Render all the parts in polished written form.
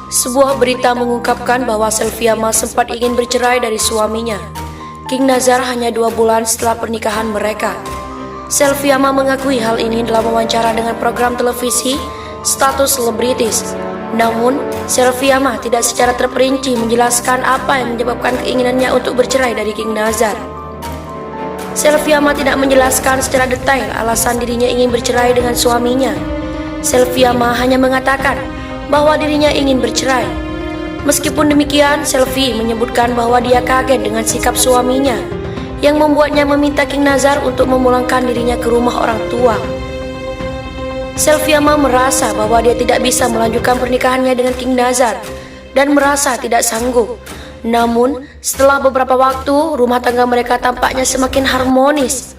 Sebuah berita mengungkapkan bahwa Selviama sempat ingin bercerai dari suaminya, King Nazar, hanya 2 bulan setelah pernikahan mereka. Selviama mengakui hal ini dalam wawancara dengan program televisi Status Selebritis. Namun, Selviama tidak secara terperinci menjelaskan apa yang menyebabkan keinginannya untuk bercerai dari King Nazar. Selviama tidak menjelaskan secara detail alasan dirinya ingin bercerai dengan suaminya. Selviama hanya mengatakan bahwa dirinya ingin bercerai. Meskipun demikian, Selvi menyebutkan bahwa dia kaget dengan sikap suaminya yang membuatnya meminta King Nazar untuk memulangkan dirinya ke rumah orang tua. Selviama merasa bahwa dia tidak bisa melanjutkan pernikahannya dengan King Nazar dan merasa tidak sanggup. Namun, setelah beberapa waktu, rumah tangga mereka tampaknya semakin harmonis.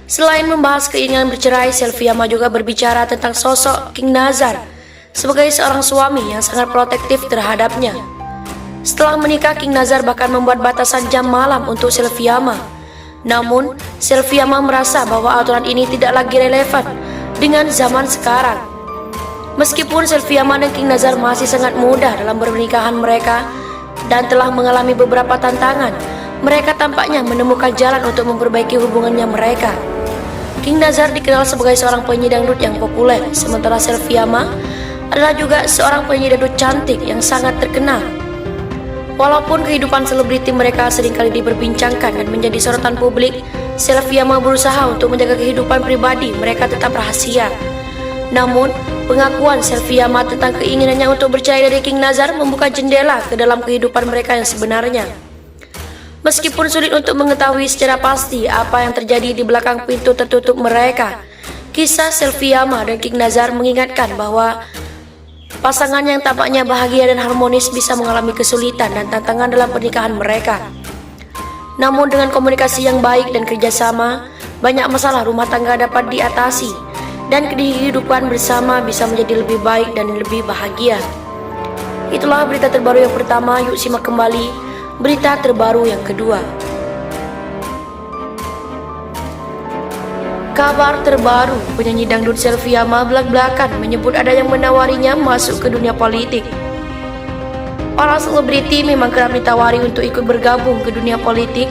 Selain membahas keinginan bercerai, Selviama juga berbicara tentang sosok King Nazar sebagai seorang suami yang sangat protektif terhadapnya. Setelah menikah, King Nazar bahkan membuat batasan jam malam untuk Selviama. Namun, Selviama merasa bahwa aturan ini tidak lagi relevan dengan zaman sekarang. Meskipun Selviama dan King Nazar masih sangat muda dalam pernikahan mereka dan telah mengalami beberapa tantangan, mereka tampaknya menemukan jalan untuk memperbaiki hubungannya mereka. King Nazar dikenal sebagai seorang penyanyi dangdut yang populer, sementara Selviama adalah juga seorang penyanyi dangdut cantik yang sangat terkenal. Walaupun kehidupan selebriti mereka seringkali diperbincangkan dan menjadi sorotan publik, Selviama berusaha untuk menjaga kehidupan pribadi mereka tetap rahasia. Namun, pengakuan Selviama tentang keinginannya untuk bercerai dari King Nazar membuka jendela ke dalam kehidupan mereka yang sebenarnya. Meskipun sulit untuk mengetahui secara pasti apa yang terjadi di belakang pintu tertutup mereka, kisah Selviama dan King Nazar mengingatkan bahwa pasangan yang tampaknya bahagia dan harmonis bisa mengalami kesulitan dan tantangan dalam pernikahan mereka. Namun dengan komunikasi yang baik dan kerjasama, banyak masalah rumah tangga dapat diatasi dan kehidupan bersama bisa menjadi lebih baik dan lebih bahagia. Itulah berita terbaru yang pertama, yuk simak kembali berita terbaru yang kedua. Kabar terbaru, penyanyi dangdut Selviama belak-belakan menyebut ada yang menawarinya masuk ke dunia politik. Para selebriti memang kerap ditawari untuk ikut bergabung ke dunia politik,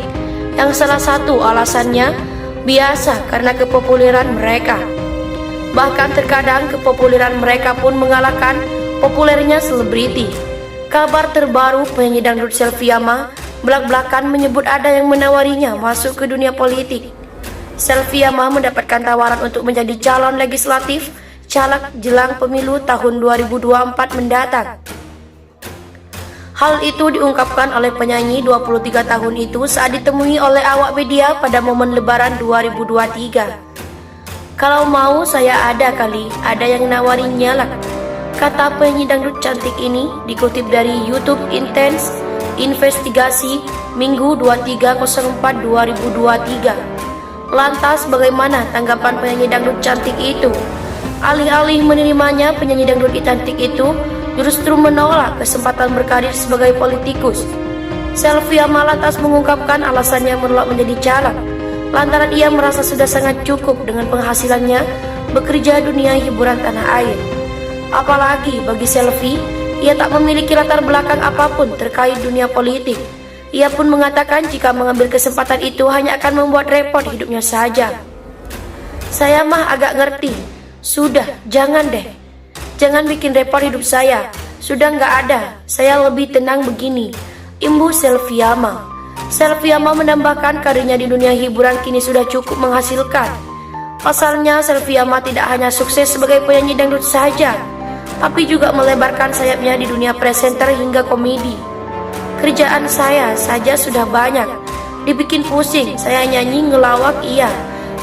yang salah satu alasannya biasa karena kepopuleran mereka. Bahkan terkadang kepopuleran mereka pun mengalahkan populernya selebriti. Kabar terbaru, penyanyi dangdut Selviama belak-belakan menyebut ada yang menawarinya masuk ke dunia politik. Selviama mendapatkan tawaran untuk menjadi calon legislatif caleg jelang pemilu tahun 2024 mendatang. Hal itu diungkapkan oleh penyanyi 23 tahun itu saat ditemui oleh awak media pada momen Lebaran 2023. "Kalau mau saya ada kali, ada yang nawarinnya lah," kata penyanyi dangdut cantik ini, dikutip dari YouTube Intense Investigasi Minggu 23/04/2023. Lantas bagaimana tanggapan penyanyi dangdut cantik itu? Alih-alih menerimanya, penyanyi dangdut cantik itu justru menolak kesempatan berkarir sebagai politikus. Selviama lantas mengungkapkan alasannya menolak menjadi caleg lantaran ia merasa sudah sangat cukup dengan penghasilannya bekerja dunia hiburan tanah air. Apalagi bagi Selvi, ia tak memiliki latar belakang apapun terkait dunia politik. Ia pun mengatakan jika mengambil kesempatan itu hanya akan membuat repot hidupnya saja. "Saya mah agak ngerti. Sudah, jangan deh. Jangan bikin repot hidup saya. Sudah nggak ada. Saya lebih tenang begini," imbuh Selviama. Selviama menambahkan karirnya di dunia hiburan kini sudah cukup menghasilkan. Pasalnya, Selviama tidak hanya sukses sebagai penyanyi dangdut saja, tapi juga melebarkan sayapnya di dunia presenter hingga komedi. "Kerjaan saya saja sudah banyak. Dibikin pusing, saya nyanyi ngelawak iya,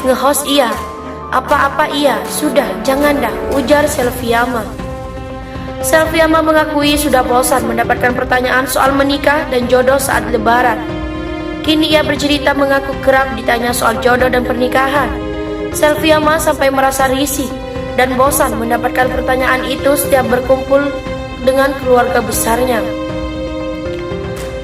nge-host iya, apa-apa iya, sudah jangan dah," ujar Selviama. Selviama mengakui sudah bosan mendapatkan pertanyaan soal menikah dan jodoh saat Lebaran. Kini ia bercerita mengaku kerap ditanya soal jodoh dan pernikahan. Selviama sampai merasa risih dan bosan mendapatkan pertanyaan itu setiap berkumpul dengan keluarga besarnya.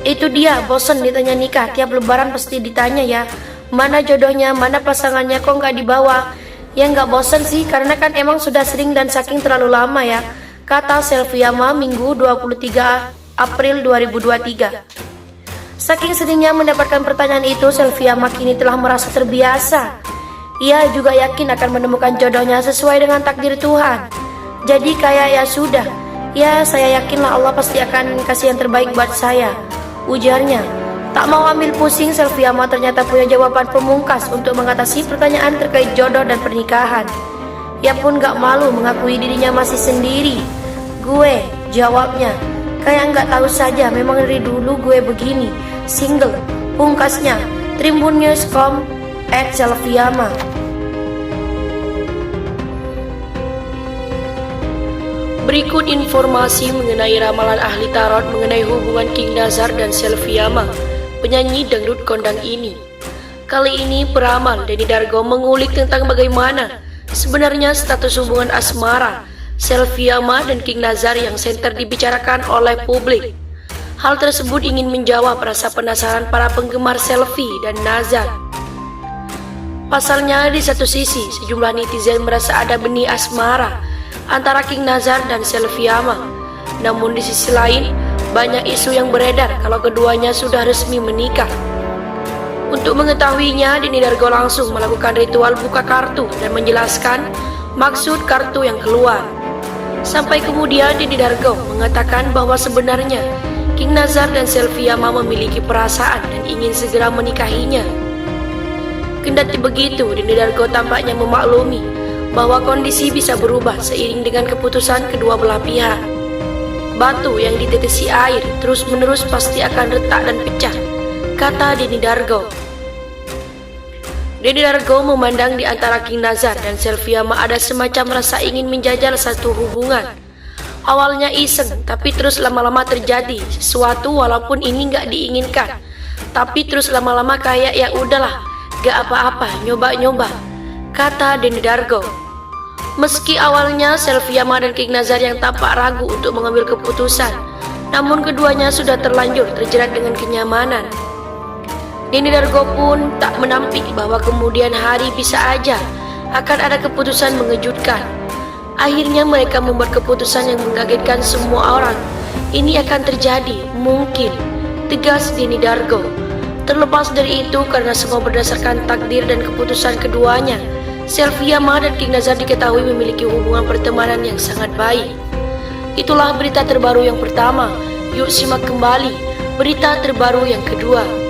"Itu dia, bosan ditanya nikah, tiap Lebaran pasti ditanya ya, mana jodohnya, mana pasangannya, kok nggak dibawa?" "Ya nggak bosan sih, karena kan emang sudah sering dan saking terlalu lama ya, kata Selviama Minggu 23 April 2023. Saking sedihnya mendapatkan pertanyaan itu, Selviama kini telah merasa terbiasa. Ia juga yakin akan menemukan jodohnya sesuai dengan takdir Tuhan. Jadi kayak ya sudah, ya saya yakinlah Allah pasti akan kasih yang terbaik buat saya, ujarnya. Tak mau ambil pusing, Selviama ternyata punya jawaban pemungkas untuk mengatasi pertanyaan terkait jodoh dan pernikahan. Ia pun gak malu mengakui dirinya masih sendiri. Gue, jawabnya, kayak gak tahu saja, memang dari dulu gue begini, single, pungkasnya. Tribunnews.com @Selviama. Berikut informasi mengenai ramalan ahli tarot mengenai hubungan King Nazar dan Selviama, penyanyi dangdut kondang ini. Kali ini peramal Denny Dargo mengulik tentang bagaimana sebenarnya status hubungan asmara Selviama dan King Nazar yang senter dibicarakan oleh publik. Hal tersebut ingin menjawab rasa penasaran para penggemar Selvi dan Nazar. Pasalnya, di satu sisi sejumlah netizen merasa ada benih asmara antara King Nazar dan Selviama. Namun di sisi lain, banyak isu yang beredar kalau keduanya sudah resmi menikah. Untuk mengetahuinya, Denny Dargo langsung melakukan ritual buka kartu dan menjelaskan maksud kartu yang keluar. Sampai kemudian Denny Dargo mengatakan bahwa sebenarnya King Nazar dan Selviama memiliki perasaan dan ingin segera menikahinya. Kendati begitu, Denny Dargo tampaknya memaklumi bahwa kondisi bisa berubah seiring dengan keputusan kedua belah pihak. Batu yang ditetesi air terus-menerus pasti akan retak dan pecah, kata Denny Dargo. Denny Dargo memandang di antara King Nazar dan Selviama ada semacam rasa ingin menjajal satu hubungan. Awalnya iseng, tapi terus lama-lama terjadi sesuatu walaupun ini gak diinginkan. Tapi terus lama-lama kayak ya udahlah, gak apa-apa, nyoba-nyoba, kata Denny Dargo. Meski awalnya Selviama dan King Nazar yang tampak ragu untuk mengambil keputusan, namun keduanya sudah terlanjur terjerat dengan kenyamanan. Denny Dargo pun tak menampik bahwa kemudian hari bisa aja akan ada keputusan mengejutkan. Akhirnya mereka membuat keputusan yang mengagetkan semua orang. Ini akan terjadi, mungkin, tegas Denny Dargo. Terlepas dari itu, karena semua berdasarkan takdir dan keputusan keduanya, Selviama dan King Nazar diketahui memiliki hubungan pertemanan yang sangat baik. Itulah berita terbaru yang pertama. Yuk simak kembali berita terbaru yang kedua.